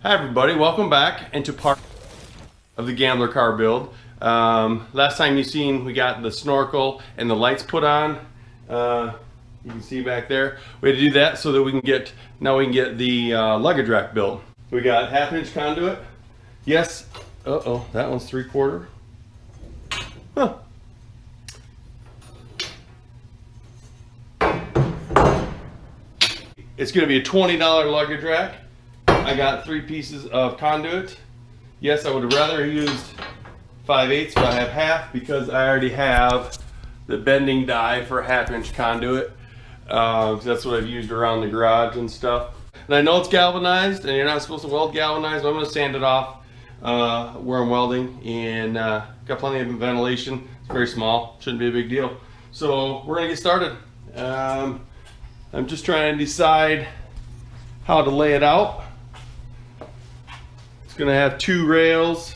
Hi everybody, welcome back into part of the Gambler car build. Last time you seen we got the snorkel and the lights put on. You can see back there. We had to do that so that we can get the luggage rack built. We got 1/2 inch conduit. Yes. Uh-oh, that one's 3/4. Huh. It's gonna be a $20 luggage rack. I got 3 pieces of conduit. Yes, I would have rather used 5/8, but I have half because I already have the bending die for a 1/2 inch conduit. That's what I've used around the garage and stuff. And I know it's galvanized, and you're not supposed to weld galvanized, but I'm going to sand it off where I'm welding, and got plenty of ventilation. It's very small, shouldn't be a big deal. So we're going to get started. I'm just trying to decide how to lay it out. It's gonna have 2 rails.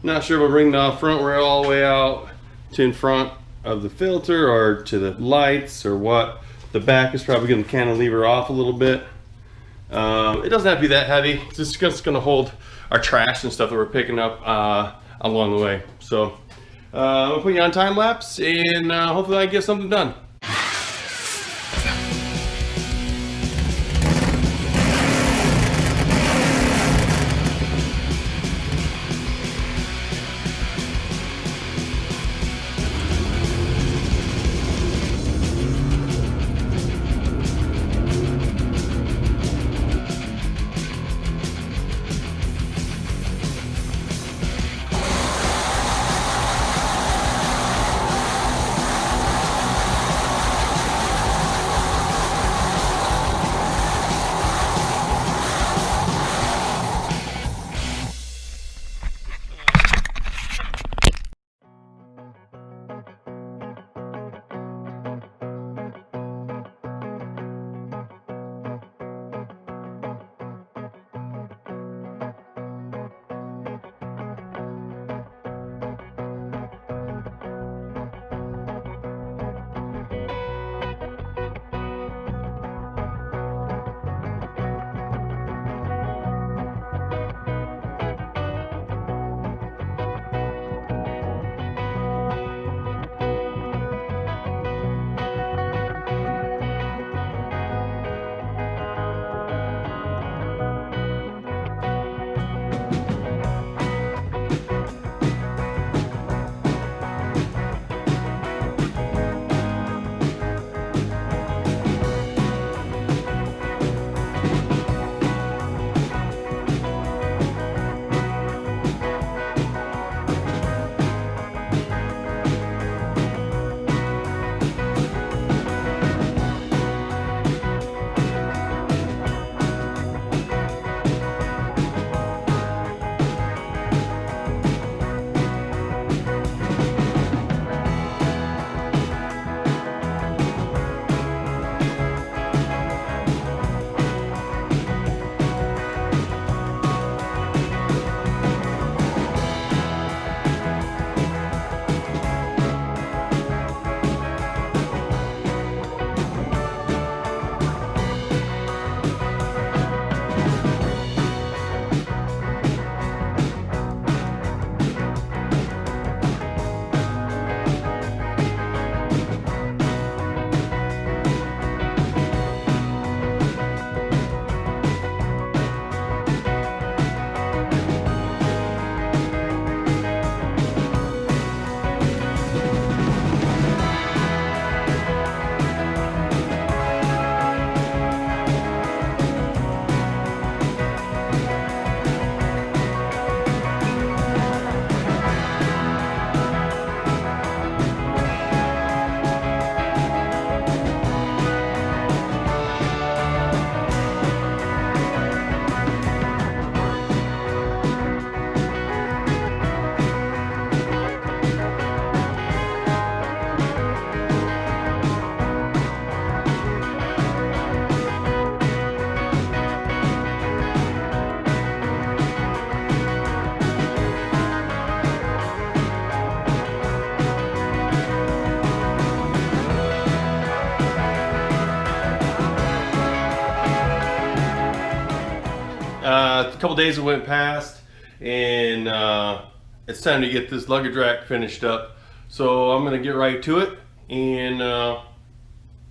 Not sure if I'll bring the front rail all the way out to in front of the filter or to the lights or what. The back is probably gonna cantilever off a little bit. It doesn't have to be that heavy. It's just gonna hold our trash and stuff that we're picking up along the way. So I'm gonna put you on time lapse, and hopefully I can get something done. couple days have went past, and it's time to get this luggage rack finished up. So I'm gonna get right to it, and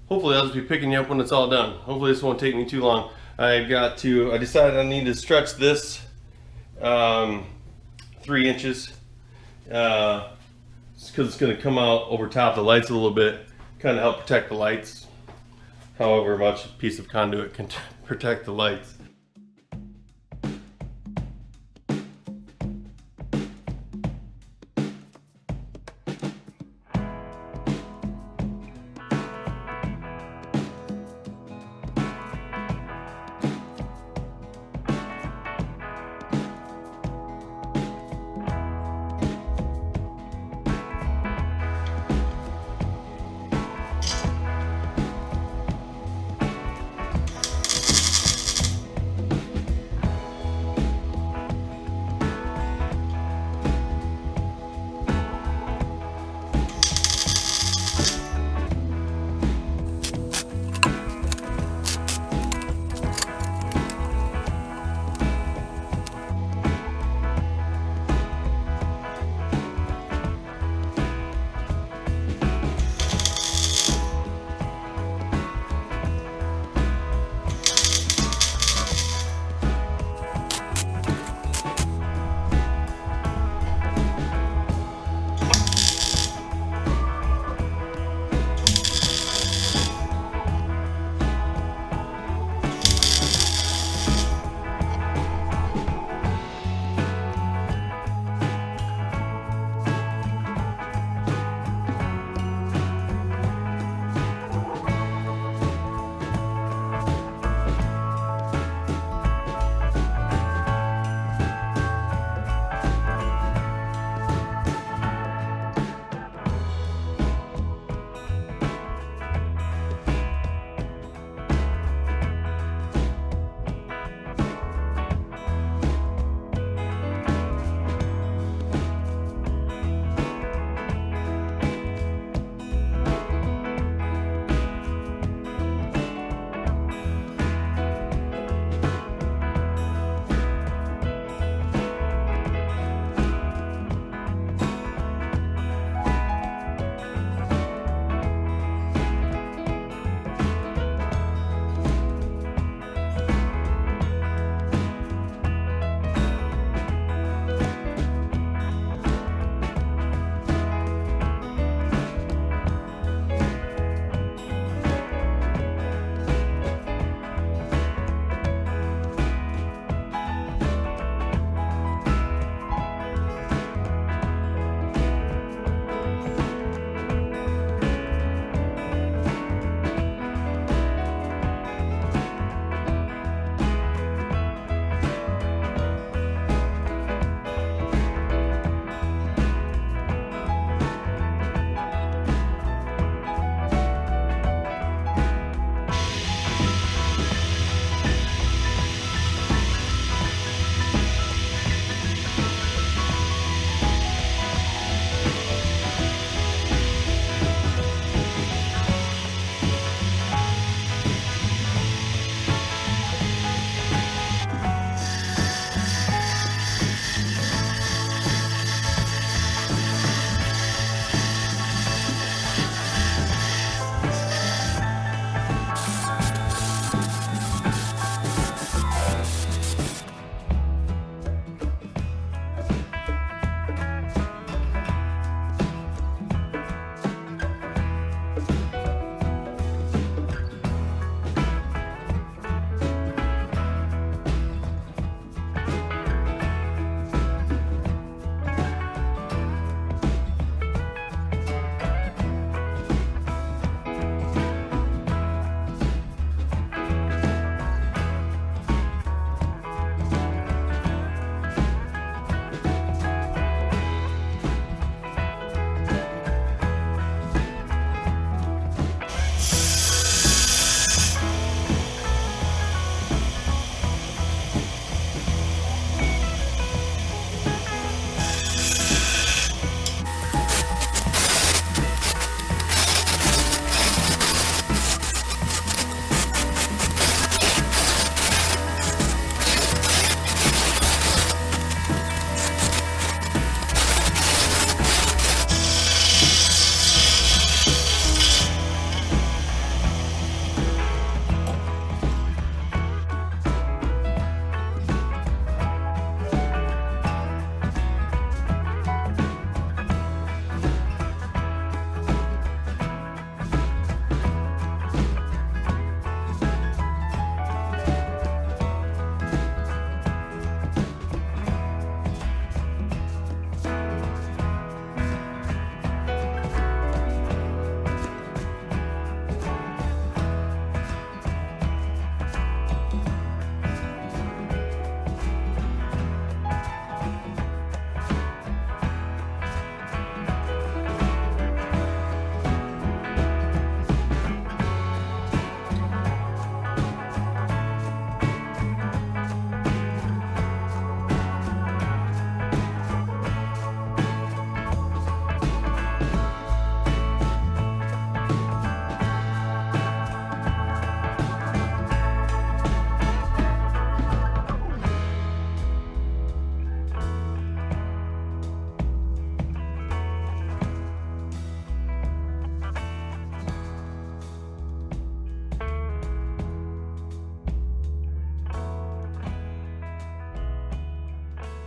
hopefully I'll just be picking you up when it's all done. Hopefully this won't take me too long. I decided I need to stretch this 3 inches because it's going to come out over top of the lights a little bit, kind of help protect the lights. However much a piece of conduit can protect the lights.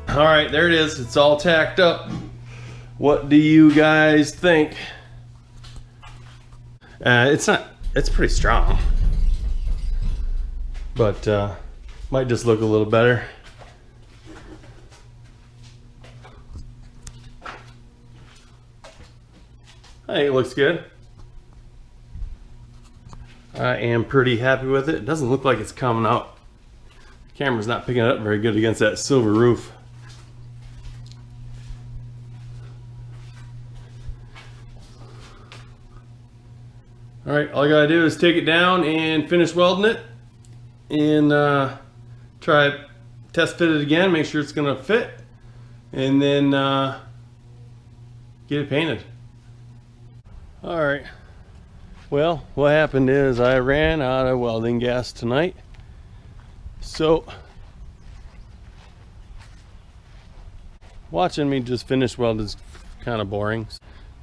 All right, there it is. It's all tacked up. What do you guys think? It's pretty strong, but might just look a little better. I think it looks good. I am pretty happy with it. It doesn't look like it's coming out. The camera's not picking it up very good against that silver roof. All right, all I gotta do is take it down and finish welding it, and try test fit it again, make sure it's gonna fit, and then get it painted. All right, well, what happened is I ran out of welding gas tonight, so watching me just finish weld is kind of boring,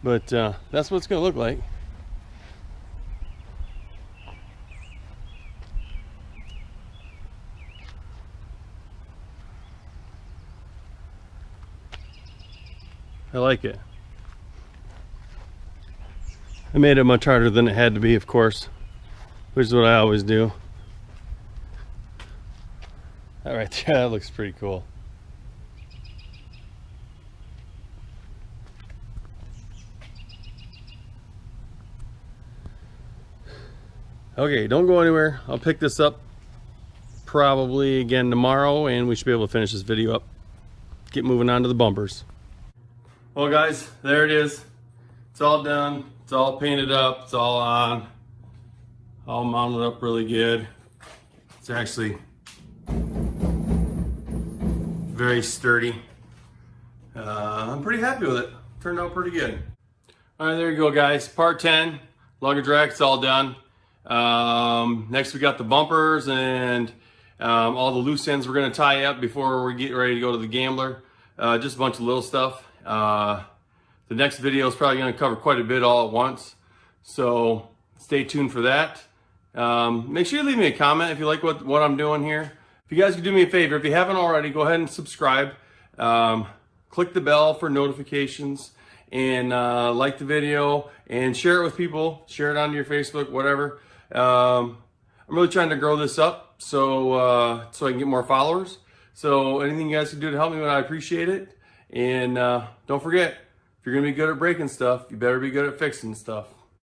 but that's what it's gonna look like. I like it. I made it much harder than it had to be, of course, which is what I always do. All right, that looks pretty cool. Okay, don't go anywhere. I'll pick this up probably again tomorrow, and we should be able to finish this video up. Get moving on to the bumpers. Well guys, there it is. It's all done. It's all painted up. It's all on. All mounted up really good. It's actually very sturdy. I'm pretty happy with it. Turned out pretty good. All right, there you go guys. Part 10, luggage rack, it's all done. Next we got the bumpers and all the loose ends we're gonna tie up before we get ready to go to the Gambler. Just a bunch of little stuff. The next video is probably going to cover quite a bit all at once, so stay tuned for that. Make sure you leave me a comment if you like what I'm doing here. If you guys could do me a favor, if you haven't already, go ahead and subscribe. Click the bell for notifications, and like the video and share it with people. Share it onto your Facebook, whatever. I'm really trying to grow this up so I can get more followers. So anything you guys can do to help me, I appreciate it. And don't forget, if you're gonna be good at breaking stuff, you better be good at fixing stuff.